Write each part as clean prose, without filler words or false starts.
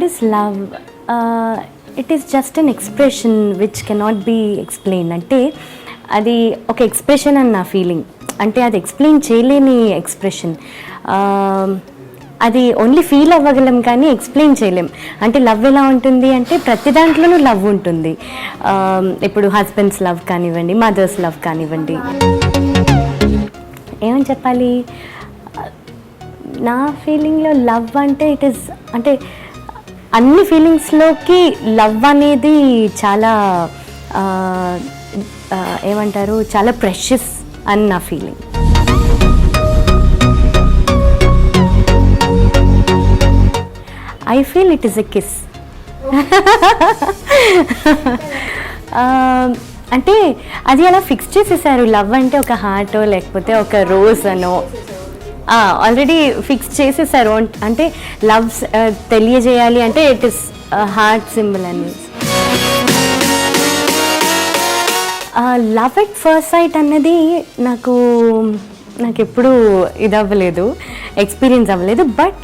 Is love? It is just an expression which cannot be explain. అంటే అది ఒక expression అని నా ఫీలింగ్. అంటే అది ఎక్స్ప్లెయిన్ చేయలేని ఎక్స్ప్రెషన్. అది ఓన్లీ ఫీల్ అవ్వగలం కానీ ఎక్స్ప్లెయిన్ చేయలేం. అంటే లవ్ ఎలా ఉంటుంది అంటే ప్రతి దాంట్లోనూ లవ్ ఉంటుంది. ఇప్పుడు హస్బెండ్స్ లవ్ కానివ్వండి, మదర్స్ లవ్ కానివ్వండి, ఏమని చెప్పాలి, నా ఫీలింగ్లో లవ్ అంటే ఇట్ ఈస్ అంటే అన్ని ఫీలింగ్స్లోకి లవ్ అనేది చాలా ఏమంటారు, చాలా ప్రెషియస్ అని నా feeling. I feel it is a kiss. అంటే అది అలా ఫిక్స్ చేసేసారు. లవ్ అంటే ఒక హార్టో లేకపోతే ఒక రోజ్ అనో ఆల్రెడీ ఫిక్స్ చేసేసారు. అంటే లవ్ తెలియజేయాలి అంటే ఇట్ ఇస్ హార్ట్ సింబల్ అని. లవ్ ఎట్ ఫస్ట్ సైట్ అన్నది నాకు ఎప్పుడూ ఇది అవ్వలేదు, ఎక్స్పీరియన్స్ అవ్వలేదు. బట్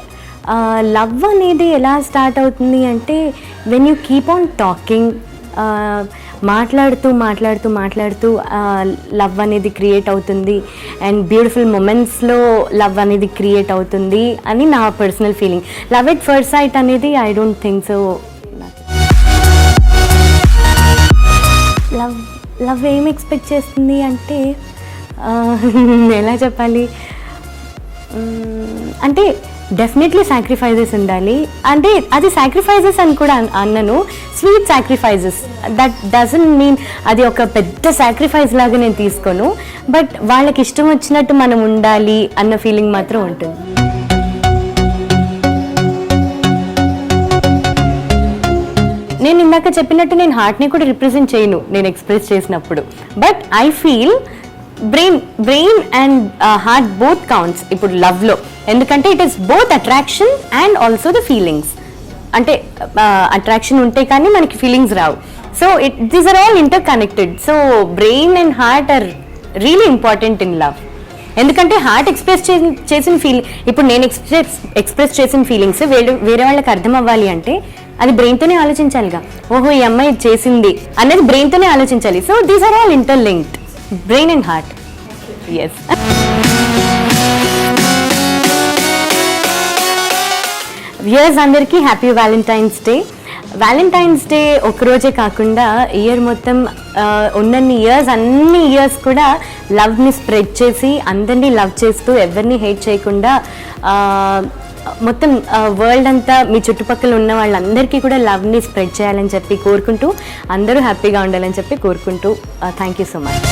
లవ్ అనేది ఎలా స్టార్ట్ అవుతుంది అంటే when you keep on talking, మాట్లాడుతూ మాట్లాడుతూ మాట్లాడుతూ లవ్ అనేది క్రియేట్ అవుతుంది. అండ్ బ్యూటిఫుల్ మూమెంట్స్లో లవ్ అనేది క్రియేట్ అవుతుంది అని నా personal feeling. Love at first sight అనేది I don't think so. Love ఏం ఎక్స్పెక్ట్ చేస్తుంది అంటే ఎలా చెప్పాలి, అంటే డెఫినెట్లీ సాక్రిఫైజెస్ ఉండాలి. అంటే అది సాక్రిఫైజెస్ అని కూడా అన్నను, sweet sacrifices. That doesn't mean అది ఒక పెద్ద సాక్రిఫైస్ లాగా నేను తీసుకోను. బట్ వాళ్ళకి ఇష్టం వచ్చినట్టు మనం ఉండాలి అన్న ఫీలింగ్ మాత్రం ఉంటుంది. నేను ఇందాక చెప్పినట్టు నేను హార్ట్ని కూడా రిప్రజెంట్ చేయను నేను ఎక్స్ప్రెస్ చేసినప్పుడు. But I feel brain and heart both counts ఇప్పుడు లవ్లో. ఎందుకంటే it is both attraction and also the feelings. అంటే అట్రాక్షన్ ఉంటే కానీ మనకి ఫీలింగ్స్ రావు. So these are all interconnected. So brain and heart are really important in love. ఎందుకంటే heart express చేసిన ఫీలింగ్, ఇప్పుడు నేను ఎక్స్ప్రెస్ చేసిన ఫీలింగ్స్ వేరే వాళ్ళకి అర్థం అవ్వాలి అంటే అది బ్రెయిన్తోనే ఆలోచించాలిగా. ఓహో ఈ అమ్మాయి చేసింది అనేది బ్రెయిన్తోనే ఆలోచించాలి. So these are all interlinked, brain and heart. Yes. Viewers అందరికీ happy Valentine's day. Valentine's day ఒకరోజే కాకుండా ఇయర్ మొత్తం ఉన్నన్ని ఇయర్స్, అన్ని ఇయర్స్ కూడా లవ్ని స్ప్రెడ్ చేసి అందరినీ లవ్ చేస్తూ ఎవరిని హేట్ చేయకుండా మొత్తం వరల్డ్ అంతా మీ చుట్టుపక్కల ఉన్న వాళ్ళందరికీ కూడా లవ్ని స్ప్రెడ్ చేయాలని చెప్పి కోరుకుంటూ, అందరూ హ్యాపీగా ఉండాలని చెప్పి కోరుకుంటూ థ్యాంక్ యూ సో మచ్.